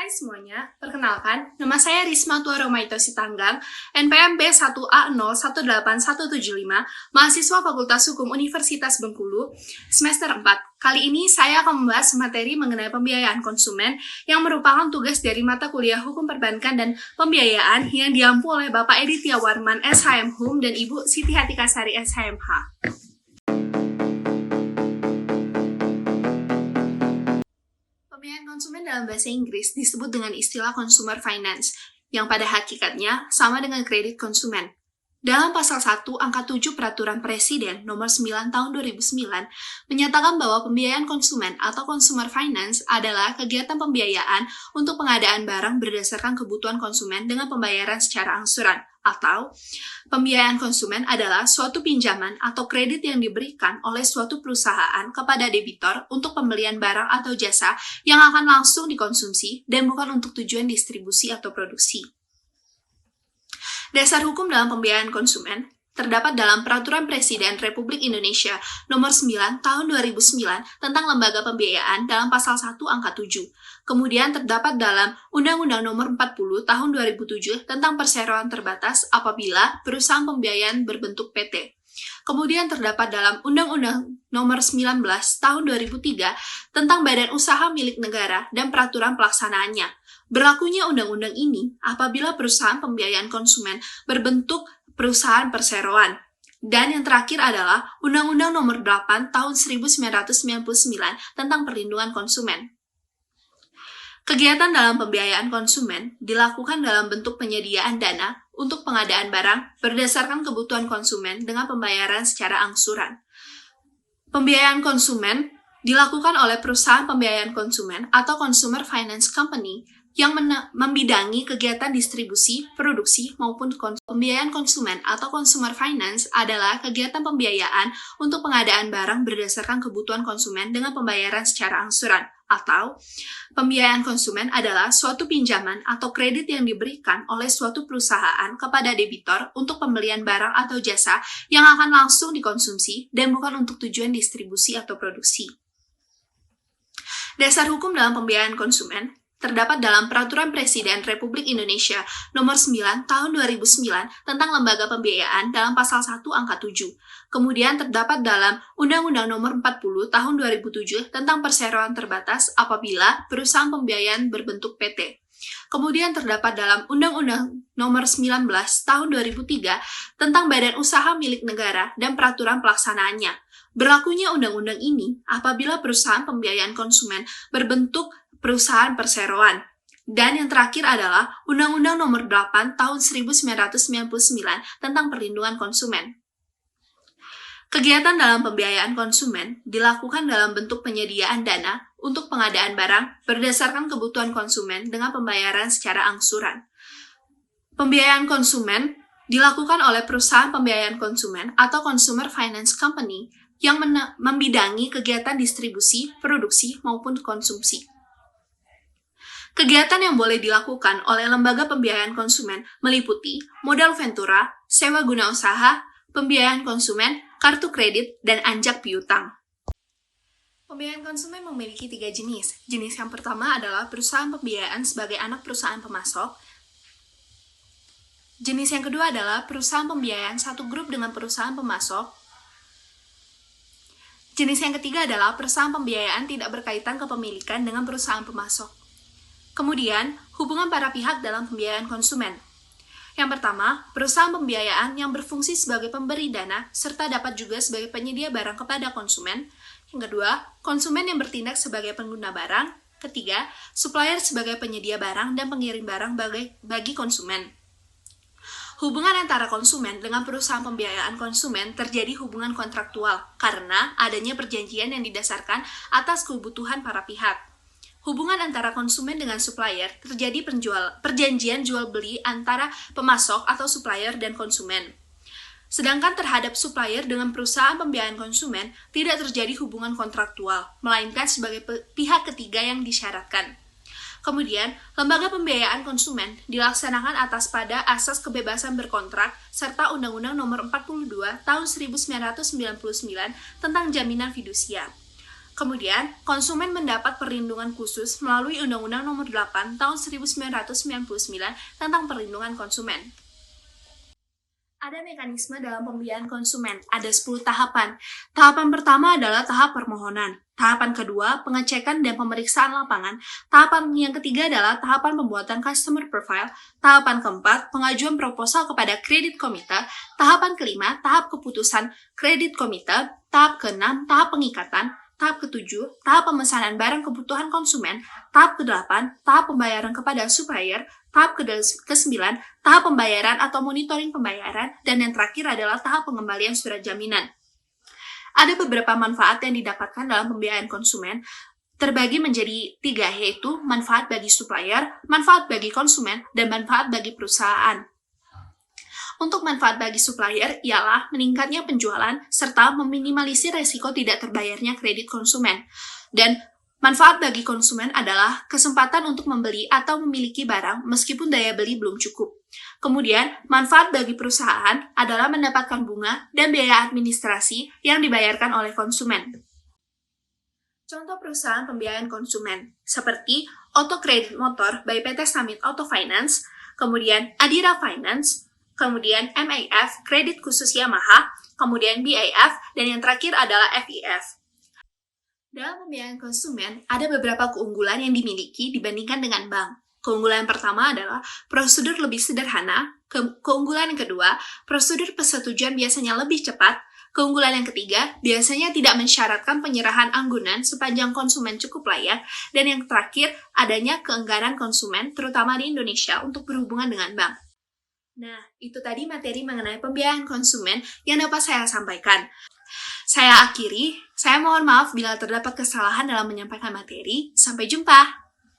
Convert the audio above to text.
Hai semuanya, perkenalkan, nama saya Risma Tua Romaito Sitanggang, NPM B1A018175, mahasiswa Fakultas Hukum Universitas Bengkulu, semester 4. Kali ini saya akan membahas materi mengenai pembiayaan konsumen yang merupakan tugas dari mata kuliah Hukum Perbankan dan Pembiayaan yang diampu oleh Bapak Edi Tiawarman SHM Hum dan Ibu Siti Hatikasari SHMH. Pembiayaan konsumen dalam bahasa Inggris disebut dengan istilah consumer finance, yang pada hakikatnya sama dengan kredit konsumen. Dalam pasal 1 angka 7 Peraturan Presiden nomor 9 tahun 2009 menyatakan bahwa pembiayaan konsumen atau consumer finance adalah kegiatan pembiayaan untuk pengadaan barang berdasarkan kebutuhan konsumen dengan pembayaran secara angsuran, atau pembiayaan konsumen adalah suatu pinjaman atau kredit yang diberikan oleh suatu perusahaan kepada debitor untuk pembelian barang atau jasa yang akan langsung dikonsumsi dan bukan untuk tujuan distribusi atau produksi. Dasar hukum dalam pembiayaan konsumen terdapat dalam Peraturan Presiden Republik Indonesia Nomor 9 Tahun 2009 tentang Lembaga Pembiayaan dalam Pasal 1 Angka 7. Kemudian terdapat dalam Undang-Undang Nomor 40 Tahun 2007 tentang perseroan terbatas apabila perusahaan pembiayaan berbentuk PT. Kemudian terdapat dalam Undang-Undang Nomor 19 Tahun 2003 tentang Badan Usaha Milik Negara dan peraturan pelaksanaannya. Berlakunya undang-undang ini apabila perusahaan pembiayaan konsumen berbentuk perusahaan perseroan. Dan yang terakhir adalah Undang-Undang Nomor 8 Tahun 1999 tentang Perlindungan Konsumen. Kegiatan dalam pembiayaan konsumen dilakukan dalam bentuk penyediaan dana untuk pengadaan barang berdasarkan kebutuhan konsumen dengan pembayaran secara angsuran. Pembiayaan konsumen dilakukan oleh perusahaan pembiayaan konsumen atau consumer finance company yang membidangi kegiatan distribusi, produksi, maupun pembiayaan konsumen atau consumer finance adalah kegiatan pembiayaan untuk pengadaan barang berdasarkan kebutuhan konsumen dengan pembayaran secara angsuran, atau pembiayaan konsumen adalah suatu pinjaman atau kredit yang diberikan oleh suatu perusahaan kepada debitor untuk pembelian barang atau jasa yang akan langsung dikonsumsi dan bukan untuk tujuan distribusi atau produksi. Dasar hukum dalam pembiayaan konsumen terdapat dalam Peraturan Presiden Republik Indonesia Nomor 9 Tahun 2009 tentang Lembaga Pembiayaan dalam Pasal 1 Angka 7. Kemudian terdapat dalam Undang-Undang Nomor 40 Tahun 2007 tentang perseroan terbatas apabila perusahaan pembiayaan berbentuk PT. Kemudian terdapat dalam Undang-Undang Nomor 19 Tahun 2003 tentang Badan Usaha Milik Negara dan peraturan pelaksanaannya. Berlakunya undang-undang ini apabila perusahaan pembiayaan konsumen berbentuk perusahaan perseroan. Dan yang terakhir adalah Undang-Undang Nomor 8 Tahun 1999 tentang Perlindungan Konsumen. Kegiatan dalam pembiayaan konsumen dilakukan dalam bentuk penyediaan dana untuk pengadaan barang berdasarkan kebutuhan konsumen dengan pembayaran secara angsuran. Pembiayaan konsumen dilakukan oleh perusahaan pembiayaan konsumen atau consumer finance company yang membidangi kegiatan distribusi, produksi, maupun konsumsi. Kegiatan yang boleh dilakukan oleh lembaga pembiayaan konsumen meliputi modal ventura, sewa guna usaha, pembiayaan konsumen, kartu kredit, dan anjak piutang. Pembiayaan konsumen memiliki 3 jenis. Jenis yang pertama adalah perusahaan pembiayaan sebagai anak perusahaan pemasok. Jenis yang kedua adalah perusahaan pembiayaan satu grup dengan perusahaan pemasok. Jenis yang ketiga adalah perusahaan pembiayaan tidak berkaitan kepemilikan dengan perusahaan pemasok. Kemudian, hubungan para pihak dalam pembiayaan konsumen. Yang pertama, perusahaan pembiayaan yang berfungsi sebagai pemberi dana serta dapat juga sebagai penyedia barang kepada konsumen. Yang kedua, konsumen yang bertindak sebagai pengguna barang. Ketiga, supplier sebagai penyedia barang dan pengirim barang bagi konsumen. Hubungan antara konsumen dengan perusahaan pembiayaan konsumen terjadi hubungan kontraktual karena adanya perjanjian yang didasarkan atas kebutuhan para pihak. Hubungan antara konsumen dengan supplier terjadi perjanjian jual beli antara pemasok atau supplier dan konsumen. Sedangkan terhadap supplier dengan perusahaan pembiayaan konsumen tidak terjadi hubungan kontraktual, melainkan sebagai pihak ketiga yang disyaratkan. Kemudian, lembaga pembiayaan konsumen dilaksanakan atas pada asas kebebasan berkontrak serta Undang-Undang Nomor 42 Tahun 1999 tentang jaminan fidusia. Kemudian, konsumen mendapat perlindungan khusus melalui Undang-Undang Nomor 8 Tahun 1999 tentang perlindungan konsumen. Ada mekanisme dalam pembiayaan konsumen, ada 10 tahapan. Tahapan pertama adalah tahap permohonan. Tahapan kedua, pengecekan dan pemeriksaan lapangan. Tahapan yang ketiga adalah tahapan pembuatan customer profile. Tahapan keempat, pengajuan proposal kepada kredit komite. Tahapan kelima, tahap keputusan kredit komite. Tahap keenam, tahap pengikatan. Tahap ketujuh, tahap pemesanan barang kebutuhan konsumen. Tahap kedelapan, tahap pembayaran kepada supplier. Tahap ke-9, tahap pembayaran atau monitoring pembayaran. Dan yang terakhir adalah tahap pengembalian surat jaminan. Ada beberapa manfaat yang didapatkan dalam pembiayaan konsumen, terbagi menjadi 3, yaitu manfaat bagi supplier, manfaat bagi konsumen, dan manfaat bagi perusahaan. Untuk manfaat bagi supplier ialah meningkatnya penjualan serta meminimalisir resiko tidak terbayarnya kredit konsumen. Dan manfaat bagi konsumen adalah kesempatan untuk membeli atau memiliki barang meskipun daya beli belum cukup. Kemudian, manfaat bagi perusahaan adalah mendapatkan bunga dan biaya administrasi yang dibayarkan oleh konsumen. Contoh perusahaan pembiayaan konsumen seperti Auto Credit Motor by PT Summit Auto Finance, kemudian Adira Finance, kemudian MAF, kredit khusus Yamaha, kemudian BAF, dan yang terakhir adalah FIF. Dalam pembiayaan konsumen, ada beberapa keunggulan yang dimiliki dibandingkan dengan bank. Keunggulan yang pertama adalah prosedur lebih sederhana. Keunggulan yang kedua, prosedur persetujuan biasanya lebih cepat. Keunggulan yang ketiga, biasanya tidak mensyaratkan penyerahan anggunan sepanjang konsumen cukup layak. Dan yang terakhir, adanya keengganan konsumen, terutama di Indonesia, untuk berhubungan dengan bank. Nah, itu tadi materi mengenai pembiayaan konsumen yang dapat saya sampaikan. Saya akhiri, saya mohon maaf bila terdapat kesalahan dalam menyampaikan materi. Sampai jumpa!